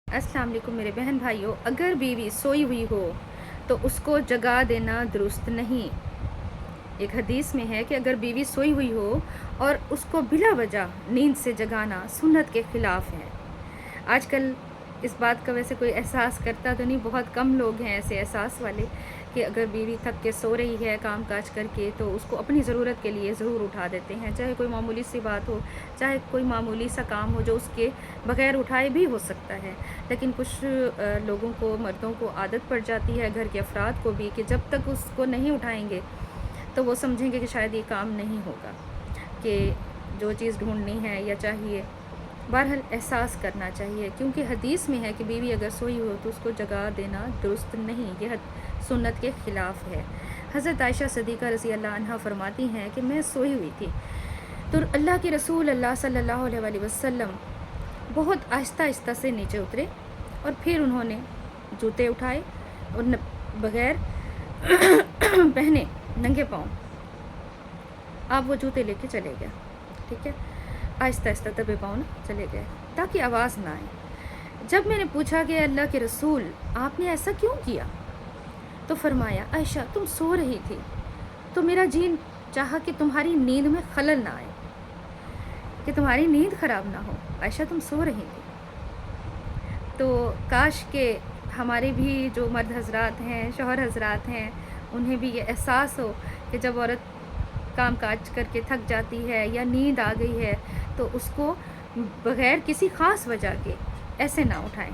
अस्सलाम वालेकुम मेरे बहन भाइयों। अगर बीवी सोई हुई हो तो उसको जगा देना दुरुस्त नहीं। एक हदीस में है कि अगर बीवी सोई हुई हो और उसको बिला वजह नींद से जगाना सुन्नत के ख़िलाफ़ है। आजकल इस बात का वैसे कोई एहसास करता तो नहीं, बहुत कम लोग हैं ऐसे एहसास वाले कि अगर बीवी थक के सो रही है काम काज करके तो उसको अपनी ज़रूरत के लिए ज़रूर उठा देते हैं, चाहे कोई मामूली सी बात हो, चाहे कोई मामूली सा काम हो जो उसके बगैर उठाए भी हो सकता है। लेकिन कुछ लोगों को, मर्दों को आदत पड़ जाती है, घर के अफराद को भी, कि जब तक उसको नहीं उठाएंगे तो वो समझेंगे कि शायद ये काम नहीं होगा, कि जो चीज़ ढूंढनी है या चाहिए। बहरहाल एहसास करना चाहिए, क्योंकि हदीस में है कि बीवी अगर सोई हो तो उसको जगा देना दुरुस्त नहीं, यह सुन्नत के ख़िलाफ़ है। हज़रत आयशा सिद्दीक़ा रज़ी अल्लाह अन्हा फरमाती हैं कि मैं सोई हुई थी तो अल्लाह के रसूल अल्लाह सल्लल्लाहु अलैहि वसल्लम बहुत आहिस्ता आहिस्ता से नीचे उतरे और फिर उन्होंने जूते उठाए और बग़ैर पहने नंगे पाँव आप वो जूते लेके चले गए। ठीक है, आहिस्ता आहिस्ता दबे पाँव ना चले गए ताकि आवाज़ ना आए। जब मैंने पूछा कि अल्लाह के रसूल आपने ऐसा क्यों किया, तो फरमाया, आयशा तुम सो रही थी तो मेरा जीन चाहा कि तुम्हारी नींद में खलल ना आए, कि तुम्हारी नींद ख़राब ना हो। आयशा तुम सो रही थी। तो काश के हमारे भी जो मर्द हजरात हैं, शौहर हजरात हैं, उन्हें भी ये एहसास हो कि जब औरत काम काज करके थक जाती है या नींद आ गई है तो उसको बग़ैर किसी ख़ास वजह के ऐसे ना उठाएं।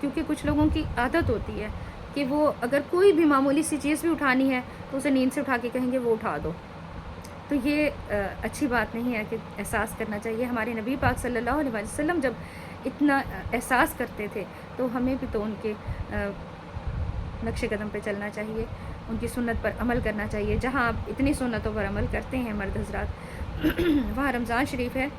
क्योंकि कुछ लोगों की आदत होती है कि वो अगर कोई भी मामूली सी चीज़ भी उठानी है तो उसे नींद से उठा के कहेंगे वो उठा दो। तो ये अच्छी बात नहीं है, कि एहसास करना चाहिए। हमारे नबी पाक सल्लल्लाहु अलैहि वसल्लम जब इतना एहसास करते थे तो हमें भी तो उनके नक्शे कदम पे चलना चाहिए, उनकी सुन्नत पर अमल करना चाहिए। जहाँ आप इतनी सुन्नतों पर अमल करते हैं मर्द हज़रात, वहाँ रमज़ान शरीफ है,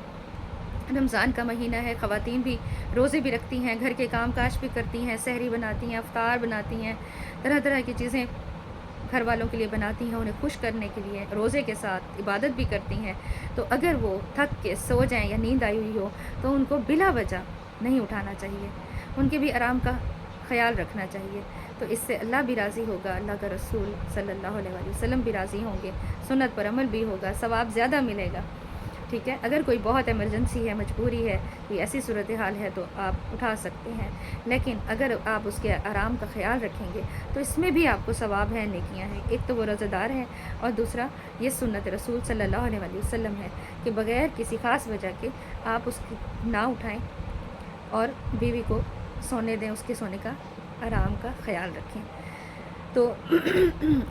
रमज़ान का महीना है, ख़वातीन भी रोज़े भी रखती हैं, घर के काम काज भी करती हैं, सहरी बनाती हैं, अफ्तार बनाती हैं, तरह तरह की चीज़ें घर वालों के लिए बनाती हैं, उन्हें खुश करने के लिए, रोज़े के साथ इबादत भी करती हैं। तो अगर वो थक के सो जाएं या नींद आई हुई हो तो उनको बिला वजह नहीं उठाना चाहिए, उनके भी आराम का ख्याल रखना चाहिए। तो इससे अल्लाह भी राज़ी होगा, अल्लाह का रसूल सल्लल्लाहु अलैहि वसल्लम भी राज़ी होंगे, सुन्नत पर अमल भी होगा, सवाब ज़्यादा मिलेगा। ठीक है, अगर कोई बहुत इमरजेंसी है, मजबूरी है, कोई ऐसी सूरत हाल है तो आप उठा सकते हैं, लेकिन अगर आप उसके आराम का ख्याल रखेंगे तो इसमें भी आपको सवाब है, नेकियां हैं। एक तो वो रोज़ेदार है और दूसरा ये सुन्नत रसूल सल्लल्लाहु अलैहि वसल्लम है कि बग़ैर किसी ख़ास वजह के आप उसकी ना उठाएं और बीवी को सोने दें, उसके सोने का आराम का ख्याल रखें। तो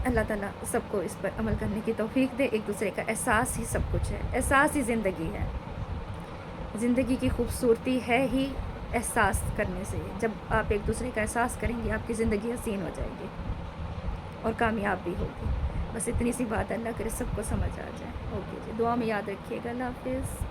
अल्लाह ताला सबको इस पर अमल करने की तौफीक दे। एक दूसरे का एहसास ही सब कुछ है, एहसास ही ज़िंदगी है। ज़िंदगी की खूबसूरती है ही एहसास करने से। जब आप एक दूसरे का एहसास करेंगे आपकी ज़िंदगी हसीन हो जाएगी और कामयाब भी होगी। बस इतनी सी बात, अल्लाह करे सबको समझ आ जाए। ओके जी, दुआ में याद रखिएगा। अल्लाह हाफ़िज़।